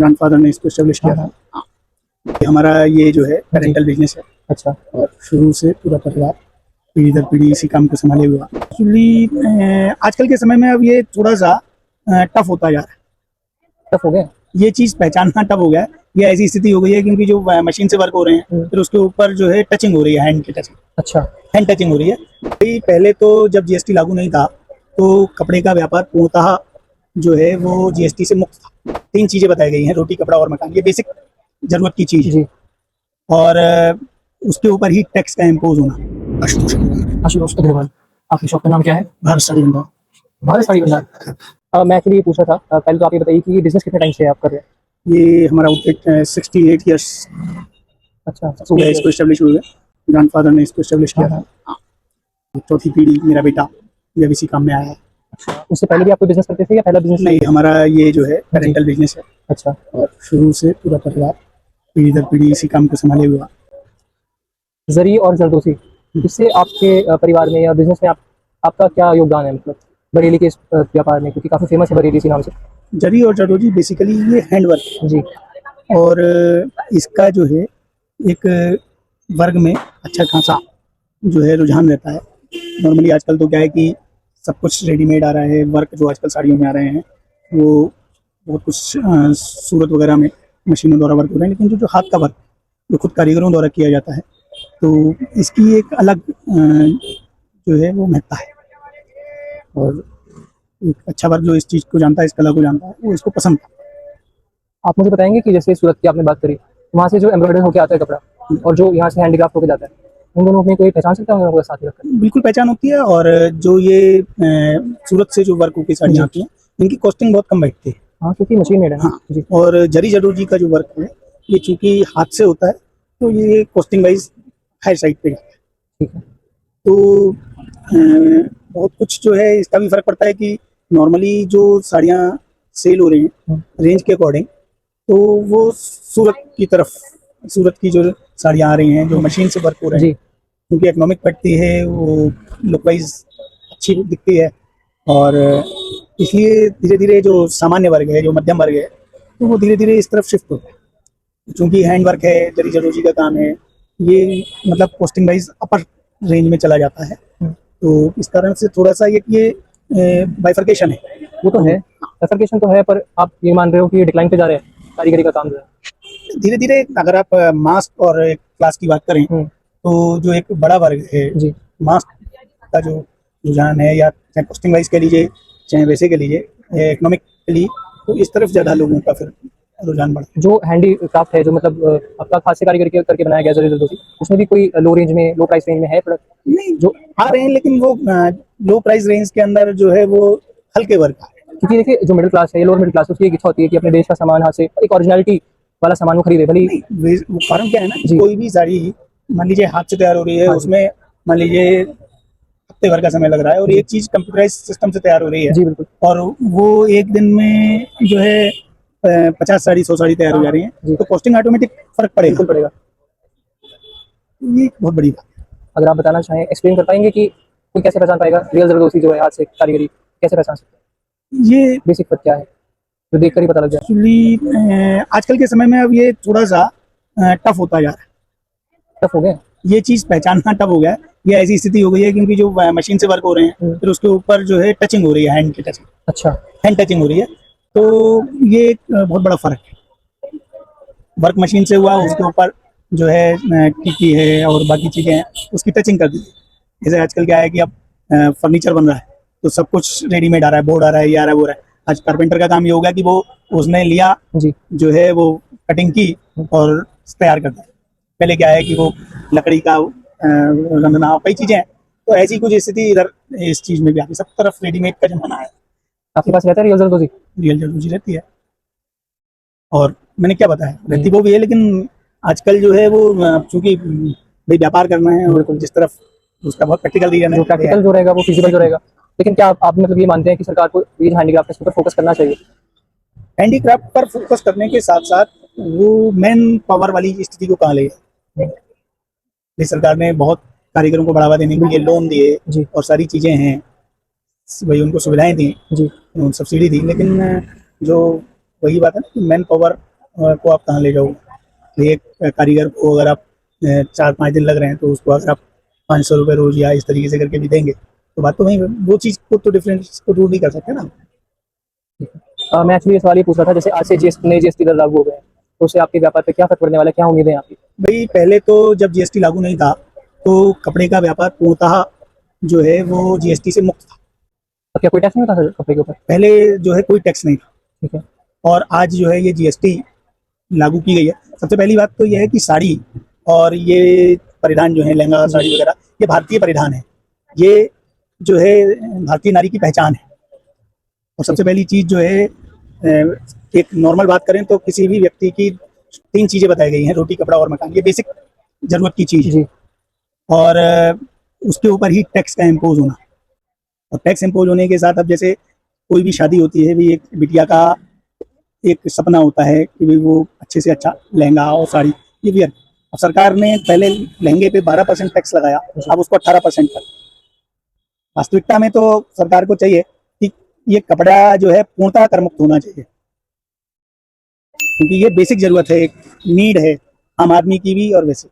Grandfather ने इसको establish किया हाँ, था। ये हमारा ये जो है पेरेंटल बिजनेस है अच्छा। और शुरू से पूरा परिवार पीढ़ी दर पीढ़ी इसी काम को संभाले हुआ। एक्चुअली आजकल के समय में अब ये थोड़ा सा टफ होता जा रहा है। टफ हो गए। ये चीज़ पहचानना टफ हो गया है। ये ऐसी स्थिति हो गई है क्योंकि जो मशीन से वर्क हो रहे हैं फिर उसके ऊपर जो है टचिंग हो रही है, हैंड की टचिंग, अच्छा। हैंड टचिंग हो रही है। भाई पहले तो जब जीएसटी लागू नहीं था तो कपड़े का व्यापार पूर्णतः जो है वो जीएसटी से मुक्त था। 3 चीज़ें बताई गई हैं, रोटी, कपड़ा और मकान। ये बेसिक ज़रूरत की चीज़ है जी। और उसके ऊपर ही टैक्स का इम्पोज होना। आशुतोष अग्रवाल, आपकी शॉप का नाम क्या है? भारत साड़ी भंडार। भारत साड़ी भंडार। मैं एक्चुअली ये पूछा था, पहले तो आप ये बताइए कि ये बिजनेस कितने टाइम से आप कर रहे हैं? ये हमारा आउटलेट 68 ईयर्स अच्छा, हो गया इसको एस्टेब्लिश हुए। ग्रैंडफादर ने इसको एस्टेब्लिश किया हाँ, था। चौथी पीढ़ी मेरा बेटा जब इसी काम में आया है। उससे पहले भी आप कोई बिजनेस करते थे या पहला बिजनेस? नहीं, हमारा ये जो है पेरेंटल बिजनेस है अच्छा। और शुरू से पूरा परिवार पीढ़ी दर पीढ़ी इसी काम को संभाले हुआ। जरी और जरदोसी, इससे आपके परिवार में या बिजनेस में आपका क्या योगदान है, मतलब बरेली के इस व्यापार में, क्योंकि काफ़ी फेमस है बरेली इसी नाम से। जरी और जरदोजी बेसिकली ये हैंडवर्क है जी। और इसका जो है एक वर्ग में अच्छा खासा जो है रुझान रहता है। नॉर्मली आजकल तो क्या है कि सब कुछ रेडीमेड आ रहा है। वर्क जो आजकल साड़ियों में आ रहे हैं वो बहुत कुछ सूरत वगैरह में मशीनों द्वारा वर्क हो रहे हैं, लेकिन जो हाथ का वर्क जो खुद कारीगरों द्वारा किया जाता है तो इसकी एक अलग जो है वो महत्ता है। और एक अच्छा वर्ग जो इस चीज़ को जानता है, इस कला को जानता है, वो इसको पसंद है। आप मुझे बताएंगे कि जैसे सूरत की आपने बात करी, वहाँ से जो एम्ब्रॉयडर होकर आता है कपड़ा और जो यहाँ से हैंडीक्राफ्ट होकर जाता है, उन दोनों में कोई पहचान सकता है उन दोनों को साथ ही रखकर? बिल्कुल पहचान होती है। और जो ये सूरत से जो वर्क की साड़ियाँ आती हैं इनकी कॉस्टिंग बहुत कम बैठती है। हाँ, क्योंकि मशीन मेड है ना। हाँ जी। और जरी जरदोजी का जो वर्क है ये चूँकि हाथ से होता है तो ये कॉस्टिंग वाइज हाई साइड पे जाता है। ठीक है। तो बहुत कुछ जो है इसका भी फर्क पड़ता है कि नॉर्मली जो साड़ियाँ सेल हो रही हैं रेंज के अकॉर्डिंग तो वो सूरत की तरफ, सूरत की जो साड़ियाँ आ रही हैं जो मशीन से वर्क हो रहे हैं जी। क्योंकि इकोनॉमिक पड़ती है, वो लुक वाइज अच्छी दिखती है और इसलिए धीरे धीरे जो सामान्य वर्ग है, जो मध्यम वर्ग है, तो वो धीरे धीरे इस तरफ शिफ्ट होता है। क्योंकि हैंड वर्क है, जरी जरदोजी का काम है, ये मतलब कॉस्टिंग वाइज अपर रेंज में चला जाता है। तो इस कारण से थोड़ा सा ये बाइफर्केशन है। वो तो है, बifurcation तो है, पर आप ये मान रहे हो कि ये डिक्लाइन पे जा रहे हैं कारीगरी का काम जो है? धीरे धीरे अगर आप मास्क और एक क्लास की बात करें तो जो एक बड़ा वर्ग है जी। मास्क का जो रुझान है, या चाहे कॉस्टिंग वाइज कह लीजिए चाहे वैसे कह लीजिए इकोनॉमिकली, तो इस तरफ ज़्यादा लोगों का फिर रुझान बढ़ता है। जो हैंडी क्राफ्ट है, जो मतलब आपका हाथ से कारीगरी करके बनाया गया जरी जरदोसी, उसमें भी कोई लो रेंज में, लो प्राइस रेंज में है प्रोडक्ट? नहीं, जो आ रहे हैं लेकिन वो लो प्राइस रेंज के अंदर जो है वो हल्के वर्ग का है। क्योंकि देखिए, जो मिडिल क्लास है, लोअर मिडिल क्लास है, उसकी एक इच्छा होती है कि अपने देश का सामान हाथ से एक ओरिजिनलिटी वाला सामान वो खरीदे, भले ही। वो कारण क्या है ना, जी। कोई भी साड़ी मान लीजिए हाथ से तैयार हो रही है, हाँ जी। उसमें मान लीजिए हफ्ते भर का समय लग रहा है और एक चीज़ कंप्यूटराइज सिस्टम से तैयार हो रही है। जी बिल्कुल। और वो एक दिन में जो है 50 साड़ी 100 साड़ी तैयार हो जा रही हैं, जी। तो कॉस्टिंग ऑटोमेटिक फर्क पड़ेगा। बिल्कुल पड़ेगा। ये एक बहुत बड़ी बात है। अगर आप बताना चाहें, एक्सप्लेन कर पाएंगे कि कोई कैसे पहचान पाएगा रियल जरदोसी जो है हाथ से कारीगरी, कैसे पहचान सकते हैं? ये बेसिक फर्क क्या है जो देख कर ही पता लग जाए? एक्चुअली आजकल के समय में अब ये थोड़ा सा टफ होता जा रहा है। टफ हो गए। ये चीज़ पहचानना टफ हो गया है। ये ऐसी स्थिति हो गई है क्योंकि जो मशीन से वर्क हो रहे हैं फिर उसके ऊपर जो है टचिंग हो रही है, हैंड की टचिंग, अच्छा। हैंड टचिंग हो रही है। तो ये एक बहुत बड़ा फर्क है। वर्क मशीन से हुआ, उसके ऊपर जो है टिकी है और बाकी चीज़ें हैं उसकी टचिंग कर दी। जैसे आजकल क्या है कि अब फर्नीचर बन रहा है तो सब कुछ रेडीमेड आ रहा है, बोर्ड आ रहा है, ये आ रहा है, वो आ रहा है। आज कारपेंटर का काम ये होगा कि वो उसने लिया जी। जो है वो कटिंग की और तैयार कर दिया। पहले क्या है कि वो लकड़ी का रंधना, कई चीज़ें हैं। तो ऐसी कुछ स्थिति इधर इस चीज़ में भी आती है। सब तरफ रेडीमेड का जमाना है, आपके पास रहता है रियल जरदोसी? रियल जरदोजी रहती है। और मैंने क्या बताया, रहती वो भी है, लेकिन आजकल जो है वो चूंकि भाई व्यापार करना है और जिस तरफ उसका बहुत प्रैक्टिकल रीजन है, जो प्रैक्टिकल जो रहेगा वो फिजिबल जो रहेगा। लेकिन क्या आप मतलब ये मानते हैं कि सरकार को ये हैंडीक्राफ्ट पर फोकस करना चाहिए? हैंडीक्राफ्ट पर फोकस करने के साथ साथ वो मैन पावर वाली स्थिति को कहाँ ले गए। सरकार ने बहुत कारीगरों को बढ़ावा देने के लिए लोन दिए जी। और सारी चीज़ें हैं, उनको सुविधाएं दी, जी। सब्सिडी दी, लेकिन जो वही बात है ना कि मैन पावर को आप कहाँ ले जाओगे? तो एक कारीगर को अगर आप 4-5 दिन लग रहे हैं तो उसको अगर आप 500 रुपये रोज या इस तरीके से करके भी देंगे तो बात तो वही, वो चीज़ को तो डिफरेंस को दूर नहीं कर सकते ना। मैं एक्चुअली ये सवाल ये पूछ रहा था, जैसे आज से नए जीएसटी दर लागू हो गए हैं, तो उससे आपके व्यापार पे क्या फर्क पड़ने वाला है, क्या उम्मीदें हैं आपकी? भाई पहले तो जब जीएसटी लागू नहीं था तो कपड़े का व्यापार पूर्णतः जो है वो जीएसटी से मुक्त था। अब क्या कोई टैक्स नहीं होता सर कपड़े के ऊपर? पहले जो है कोई टैक्स नहीं था, ठीक है। और आज जो है ये जीएसटी लागू की गई है। सबसे पहली बात तो ये है कि साड़ी और ये परिधान जो है लहंगा साड़ी वगैरह, ये भारतीय परिधान है, ये जो है भारतीय नारी की पहचान है। और सबसे पहली चीज़ जो है एक नॉर्मल बात करें तो किसी भी व्यक्ति की 3 चीज़ें बताई गई हैं, रोटी कपड़ा और मकान, ये बेसिक ज़रूरत की चीज़ है। जी और उसके ऊपर ही टैक्स का इम्पोज होना, और टैक्स इम्पोज होने के साथ अब जैसे कोई भी शादी होती है भी, एक बिटिया का एक सपना होता है कि भाई वो अच्छे से अच्छा लहंगा और साड़ी ये वियर। अब सरकार ने पहले लहंगे पे 12% टैक्स लगाया, अब उसको 18% कर। वास्तविकता में तो सरकार को चाहिए कि ये कपड़ा जो है पूर्णतः कर मुक्त होना चाहिए, क्योंकि ये बेसिक जरूरत है, एक नीड है आम आदमी की भी और वैसे